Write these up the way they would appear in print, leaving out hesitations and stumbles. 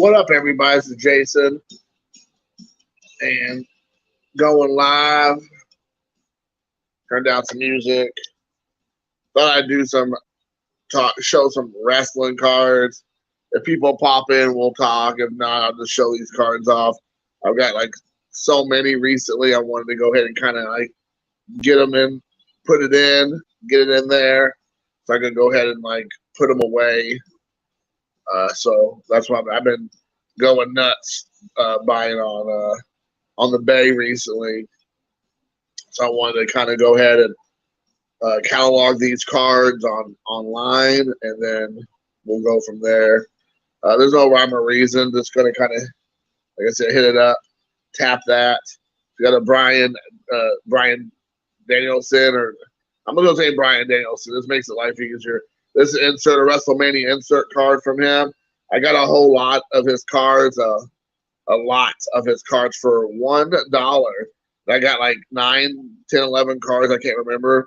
What up, everybody? This is Jason, and going live. Turn down some music. Thought I'd do some talk, show some wrestling cards. If people pop in, we'll talk. If not, I'll just show these cards off. I've got like so many recently. I wanted to go ahead and kind of like get them in, put it in, get it in there, so I can go ahead and like put them away. So that's why I've been going nuts buying on the Bay recently. So I wanted to kind of go ahead and catalog these cards online, and then we'll go from there. There's no rhyme or reason. Just going to kind of, like I said, hit it up, tap that. You got a Bryan Danielson, or I'm going to say Bryan Danielson. This makes it life easier. This insert a WrestleMania insert card from him. I got a whole lot of his cards, a lot of his cards for $1. I got like 9, 10, 11 cards, I can't remember,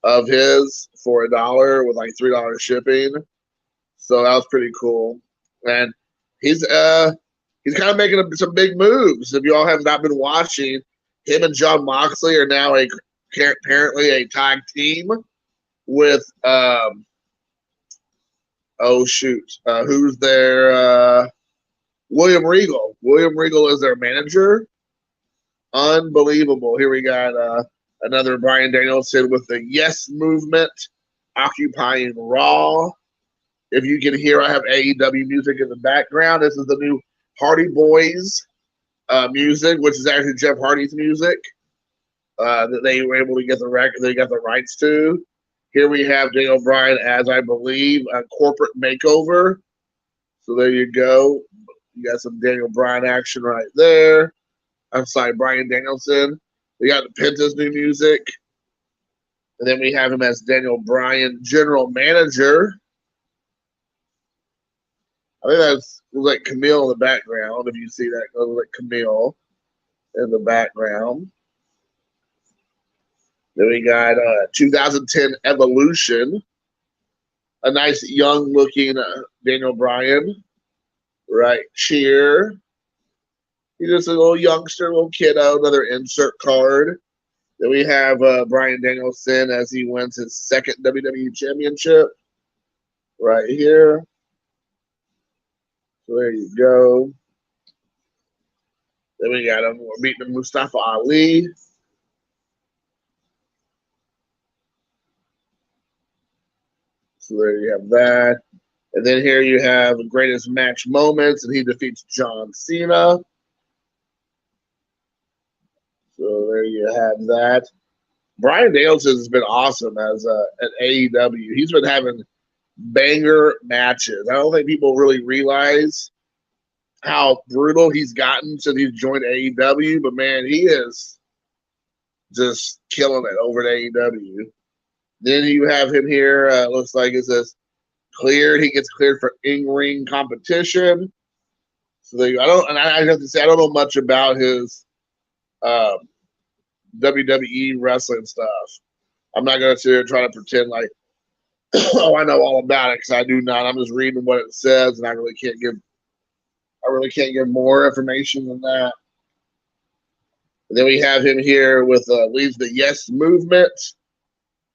of his for $1 with like $3 shipping. So that was pretty cool. And he's kind of making some big moves. If you all have not been watching, him and Jon Moxley are now apparently a tag team with who's their William Regal. William Regal is their manager. Unbelievable. Here we got another Bryan Danielson with the Yes Movement occupying Raw. If you can hear, I have AEW music in the background. This is the new Hardy Boys music, which is actually Jeff Hardy's music that they were able to get the record. They got the rights to. Here we have Daniel Bryan as, I believe, a corporate makeover. So there you go. You got some Daniel Bryan action right there. I'm sorry, Bryan Danielson. We got Penta's new music. And then we have him as Daniel Bryan, general manager. I think that's like Camille in the background. If you see that, it looks like Camille in the background. Then we got 2010 Evolution. A nice young-looking Daniel Bryan. Right here. He's just a little youngster, little kiddo. Another insert card. Then we have Bryan Danielson as he wins his second WWE Championship. Right here. So there you go. Then we got him beating Mustafa Ali. So there you have that. And then here you have the greatest match moments, and he defeats John Cena. So there you have that. Bryan Danielson has been awesome as at AEW. He's been having banger matches. I don't think people really realize how brutal he's gotten since he's joined AEW, but man, he is just killing it over at AEW. Then you have him here. Looks like it says cleared. He gets cleared for in-ring competition. So there you go. I have to say I don't know much about his WWE wrestling stuff. I'm not gonna sit here and try to pretend like oh, I know all about it, because I do not. I'm just reading what it says, and I really can't give more information than that. And then we have him here with leads the Yes Movement.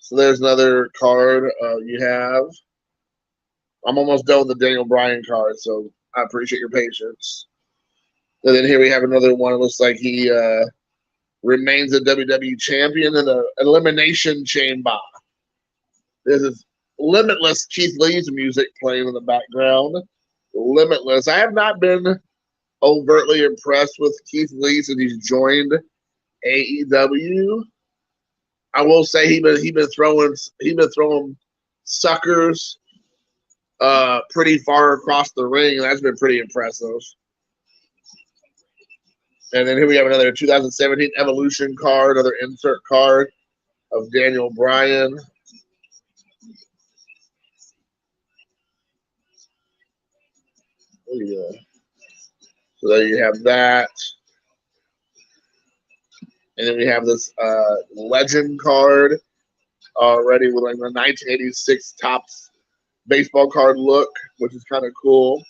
So there's another card you have. I'm almost done with the Daniel Bryan card, so I appreciate your patience. And then here we have another one. It looks like he remains a WWE champion in the Elimination Chamber. This is Limitless Keith Lee's music playing in the background. Limitless. I have not been overtly impressed with Keith Lee since he's joined AEW. I will say he been throwing suckers pretty far across the ring. That's been pretty impressive. And then here we have another 2017 Evolution card, another insert card of Daniel Bryan. Yeah. So there you have that. And then we have this legend card already with like the 1986 Topps baseball card look, which is kind of cool.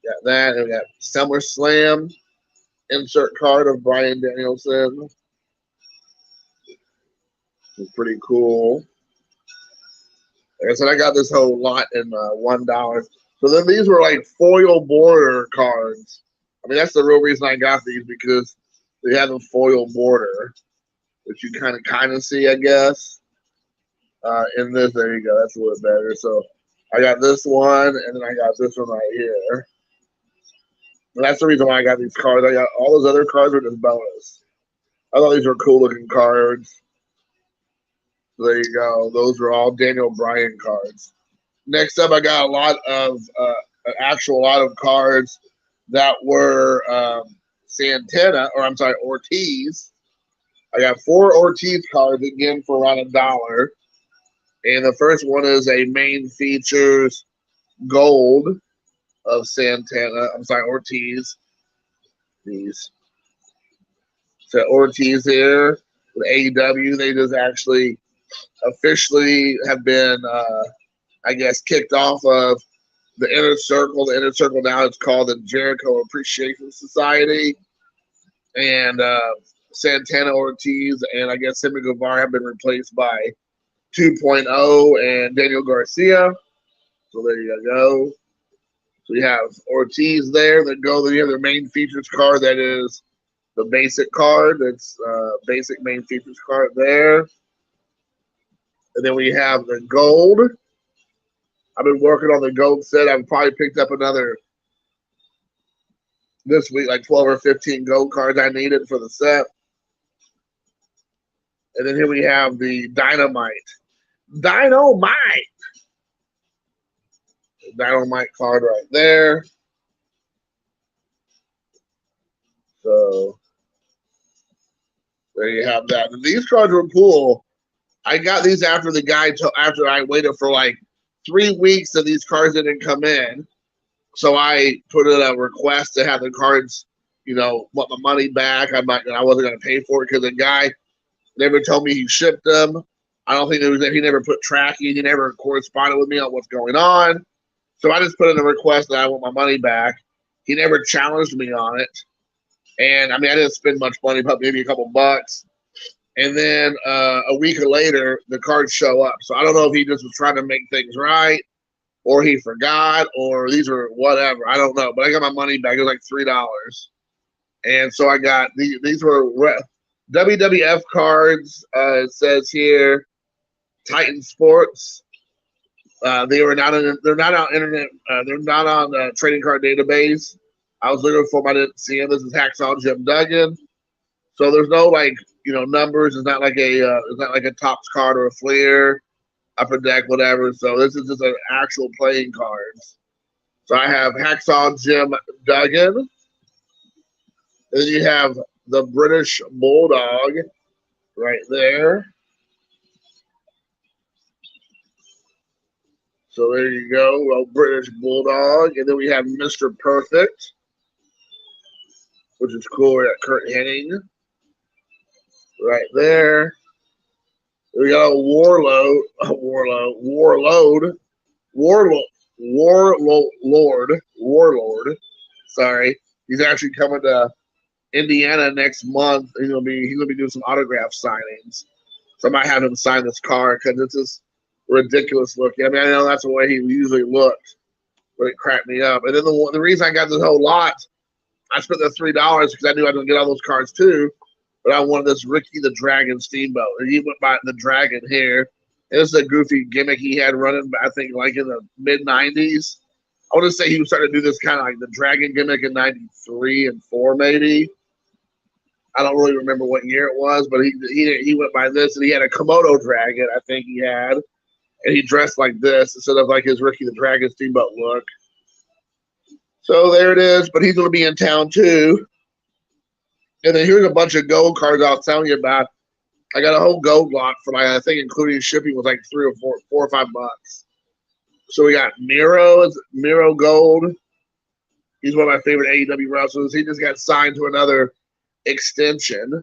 Got that. And we got SummerSlam insert card of Bryan Danielson. It's pretty cool. Like I said, I got this whole lot in $1. So then these were like foil border cards. I mean, that's the real reason I got these, because they have a foil border, which you kind of see, I guess. In this, there you go. That's a little better. So I got this one, and then I got this one right here. And that's the reason why I got these cards. I got all those other cards were just bonus. I thought these were cool looking cards. So there you go. Those are all Daniel Bryan cards. Next up, I got a lot of cards that were Ortiz. I got 4 Ortiz cards again for around $1. And the first one is a main features gold of Ortiz. These. So Ortiz here with AEW, they just actually officially have been, I guess, kicked off of the Inner Circle. The Inner Circle now is called the Jericho Appreciation Society. And Santana Ortiz and I guess Sammy Guevara have been replaced by 2.0 and Daniel Garcia. So there you go. So you have Ortiz there. Then you have their main features card that is the basic card. That's basic main features card there. And then we have the gold. I've been working on the gold set. I've probably picked up another this week, like 12 or 15 gold cards I needed for the set. And then here we have the Dynamite. Dynamite card right there. So there you have that. And these cards were cool. I got these after after I waited for like 3 weeks and these cards didn't come in. So I put in a request to have the cards, want my money back. I wasn't going to pay for it because the guy never told me he shipped them. I don't think he never put tracking. He never corresponded with me on what's going on. So I just put in a request that I want my money back. He never challenged me on it. And I didn't spend much money, but maybe a couple bucks. And then a week later, the cards show up. So I don't know if he just was trying to make things right, or he forgot, or these are whatever. I don't know. But I got my money back. It was like $3. And so I got these were WWF cards. It says here, Titan Sports. They're not on internet. They're not on the trading card database. I was looking for them. I didn't see them. This is Hacksaw Jim Duggan. So there's no numbers. It's not like a Topps card or a Fleer, Upper Deck, whatever. So this is just an actual playing cards. So I have Hacksaw Jim Duggan. And then you have the British Bulldog right there. So there you go, British Bulldog. And then we have Mr. Perfect, which is cool. We got Kurt Hennig right there. We got a Warlord. Sorry. He's actually coming to Indiana next month. He's gonna be doing some autograph signings. So I might have him sign this card because it's just ridiculous looking. I know that's the way he usually looked, but it cracked me up. And then the reason I got this whole lot, I spent the $3 because I knew I was gonna get all those cards too. But I wanted this Ricky the Dragon Steamboat, and he went by the Dragon here. And this is a goofy gimmick he had running, I think, like in the mid '90s. I want to say he was starting to do this kind of like the Dragon gimmick in '93 and '4 maybe. I don't really remember what year it was, but he went by this, and he had a Komodo dragon, I think he had, and he dressed like this instead of like his Ricky the Dragon Steamboat look. So there it is, but he's going to be in town too. And then here's a bunch of gold cards I was telling you about. I got a whole gold lot for I think including shipping was like $4 or $5. So we got Miro Gold. He's one of my favorite AEW wrestlers. He just got signed to another extension.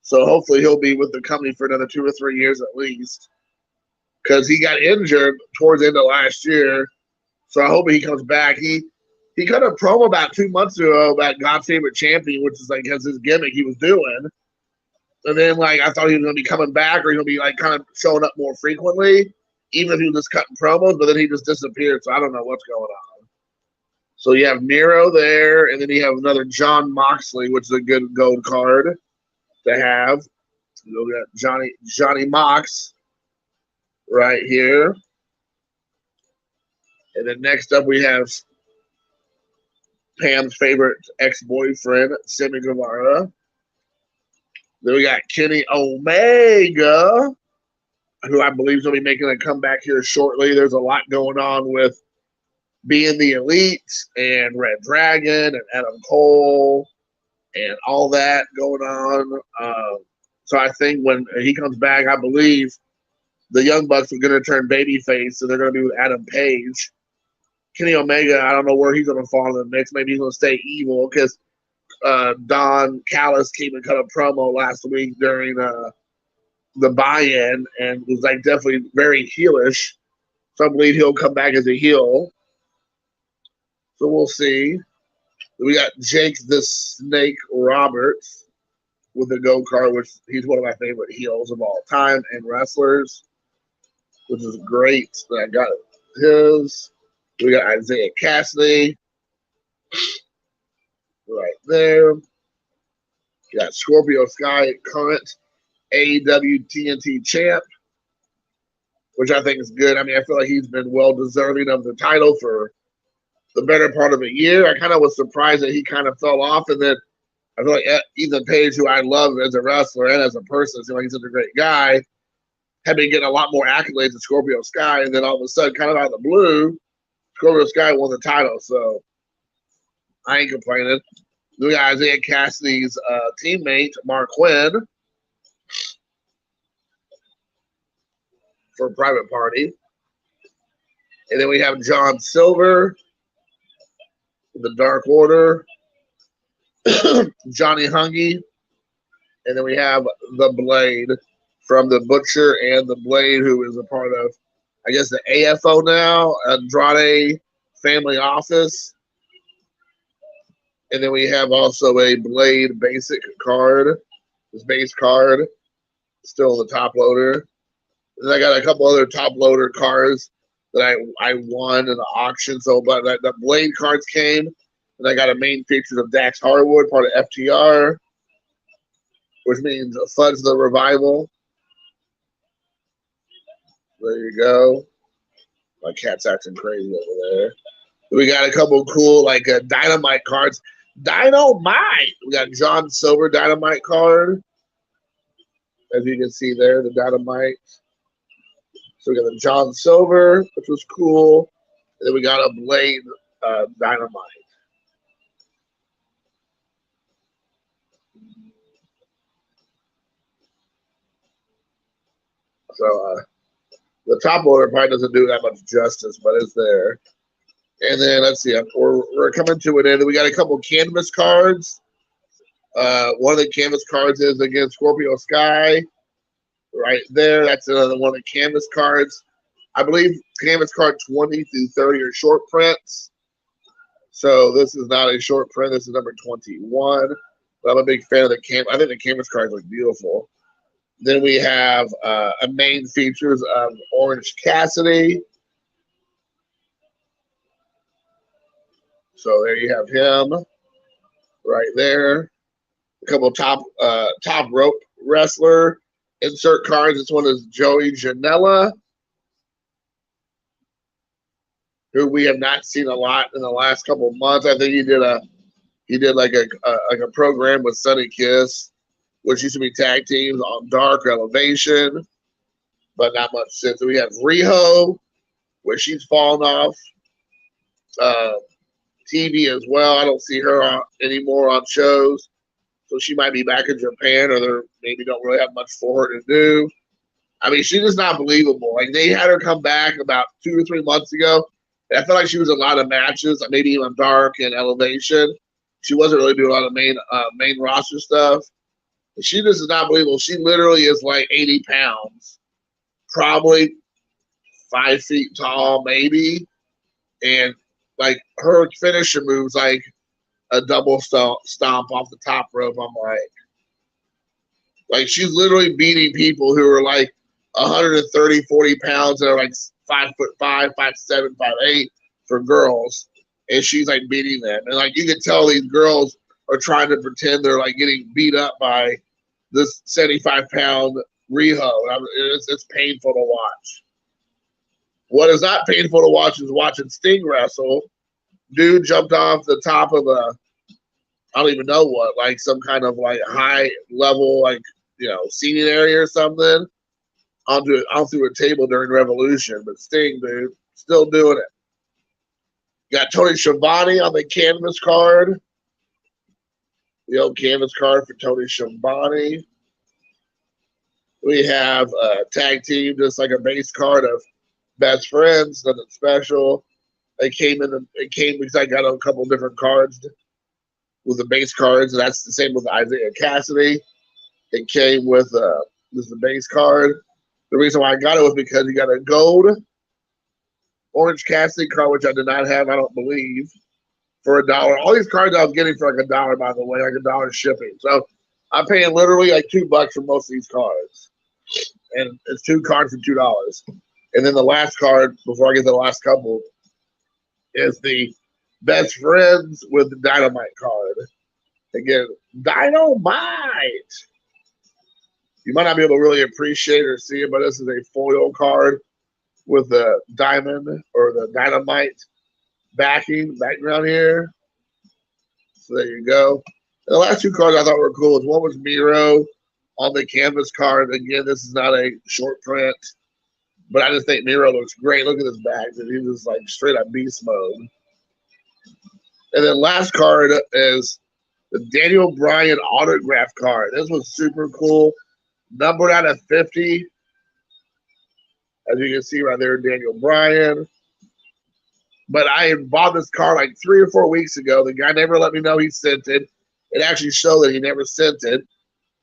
So hopefully he'll be with the company for another 2 or 3 years at least. Because he got injured towards the end of last year. So I hope he comes back. He cut a promo about 2 months ago about God's Favorite Champion, which is like his gimmick he was doing. And then like I thought he was gonna be coming back or he was gonna be like kind of showing up more frequently, even if he was just cutting promos, but then he just disappeared. So I don't know what's going on. So you have Miro there, and then you have another John Moxley, which is a good gold card to have. We got Johnny Mox right here. And then next up we have Pam's favorite ex-boyfriend, Sammy Guevara. Then we got Kenny Omega, who I believe is going to be making a comeback here shortly. There's a lot going on with being the Elite and Red Dragon and Adam Cole and all that going on. So I think when he comes back, I believe the Young Bucks are going to turn babyface, so they're going to be with Adam Page. Kenny Omega, I don't know where he's going to fall in the mix. Maybe he's going to stay evil because Don Callis came and cut a promo last week during the buy-in and was like definitely very heelish. So I believe he'll come back as a heel. So we'll see. We got Jake the Snake Roberts with the Go card, which he's one of my favorite heels of all time and wrestlers, which is great. I got his. We got Isaiah Cassidy right there. We got Scorpio Sky, current AEW TNT champ, which I think is good. I mean, I feel like he's been well deserving of the title for the better part of a year. I kind of was surprised that he kind of fell off, and then I feel like Ethan Page, who I love as a wrestler and as a person, seems like he's such a great guy, had been getting a lot more accolades than Scorpio Sky, and then all of a sudden, kind of out of the blue, Scorpio Sky won the title, so I ain't complaining. Then we got Isaiah Cassidy's teammate, Mark Quinn, for Private Party. And then we have John Silver, the Dark Order, Johnny Hungy, and then we have the Blade from the Butcher and the Blade, who is a part of, I guess, the AFO now, Andrade Family Office. And then we have also a Blade basic card, this base card, still the top loader. And I got a couple other top loader cards that I won in the auction. So, but the Blade cards came, and I got a main feature of Dax Harwood, part of FTR, which means Fudge the Revival. There you go. My cat's acting crazy over there. We got a couple cool like Dynamite cards. Dynamite! We got John Silver Dynamite card. As you can see there, the Dynamite. So we got the John Silver, which was cool. And then we got a Blade Dynamite. So the top loader probably doesn't do that much justice, but it's there. And then let's see, we're coming to an end. We got a couple canvas cards. One of the canvas cards is against Scorpio Sky. Right there. That's another one of the canvas cards. I believe canvas card 20 through 30 are short prints. So this is not a short print. This is number 21. But I'm a big fan of the canvas. I think the canvas cards look beautiful. Then we have a main features of Orange Cassidy. So there you have him right there. A couple top rope wrestler insert cards. This one is Joey Janella, who we have not seen a lot in the last couple of months. I think he did like a program with Sunny Kiss, which used to be tag teams on Dark Elevation, but not much since. We have Riho, where she's fallen off TV as well. I don't see her anymore on shows, so she might be back in Japan, or they maybe don't really have much for her to do. I mean, she's just not believable. Like, they had her come back about 2 or 3 months ago, and I felt like she was in a lot of matches, maybe even Dark and Elevation. She wasn't really doing a lot of main roster stuff. She just is not believable. She literally is like 80 pounds, probably 5 feet tall, maybe, and like her finisher moves like a double stomp off the top rope. I'm like she's literally beating people who are like 130, 40 pounds and are like 5'5", 5'7", 5'8" for girls, and she's like beating them. And like you can tell these girls are trying to pretend they're like getting beat up by this 75-pound Riho. It's painful to watch. What is not painful to watch is watching Sting wrestle. Dude jumped off the top of a, I don't even know what, like some kind of like high level, like, you know, seating area or something onto a table during Revolution. But Sting, dude, still doing it. Got Tony Schiavone on the canvas card. The old canvas card for Tony Schiavone. We have a tag team, just like a base card of best friends, nothing special. It came because I got a couple different cards with the base cards, and that's the same with Isaiah Cassidy. It came with this is the base card. The reason why I got it was because you got a gold Orange Cassidy card, which I did not have, I don't believe, for $1. All these cards I was getting for like $1, by the way, like $1 shipping. So I'm paying literally like $2 for most of these cards. And it's 2 cards for $2. And then the last card, before I get to the last couple, is the best friends with the Dynamite card. Again, Dynamite! You might not be able to really appreciate or see it, but this is a foil card with the diamond or the Dynamite background here. So there you go. And the last 2 cards I thought were cool. One was Miro on the canvas card. Again, this is not a short print, but I just think Miro looks great. Look at this back. He's just like straight up beast mode. And then last card is the Daniel Bryan autograph card. This was super cool. Numbered out of 50. As you can see right there, Daniel Bryan. But I had bought this card like 3 or 4 weeks ago. The guy never let me know he sent it. It actually showed that he never sent it.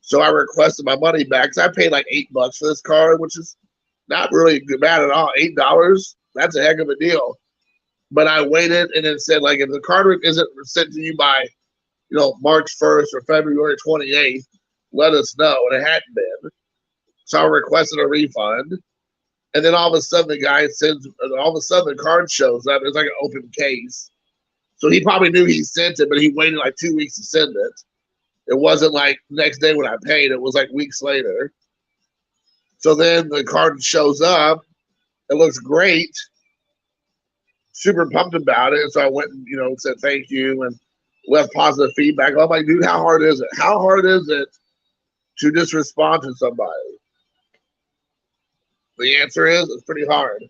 So I requested my money back. So I paid like $8 for this card, which is not really bad at all. $8, that's a heck of a deal. But I waited, and it said, like, if the card isn't sent to you by, you know, March 1st or February 28th, let us know. And it hadn't been. So I requested a refund. And then all of a sudden the guy sends, all of a sudden the card shows up. It's like an open case. So he probably knew he sent it, but he waited like 2 weeks to send it. It wasn't like next day when I paid. It was like weeks later. So then the card shows up. It looks great. Super pumped about it. So I went and, you know, said thank you and left positive feedback. I'm like, dude, how hard is it? How hard is it to just respond to somebody? The answer is it's pretty hard.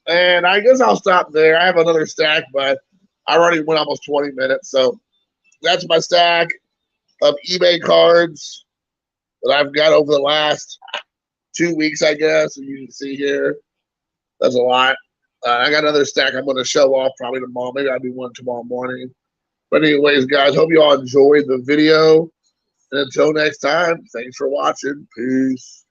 And I guess I'll stop there. I have another stack, but I already went almost 20 minutes. So that's my stack of eBay cards that I've got over the last 2 weeks, I guess. And you can see here, that's a lot. I got another stack I'm going to show off probably tomorrow. Maybe I'll do one tomorrow morning. But anyways, guys, hope you all enjoyed the video. And until next time, thanks for watching. Peace.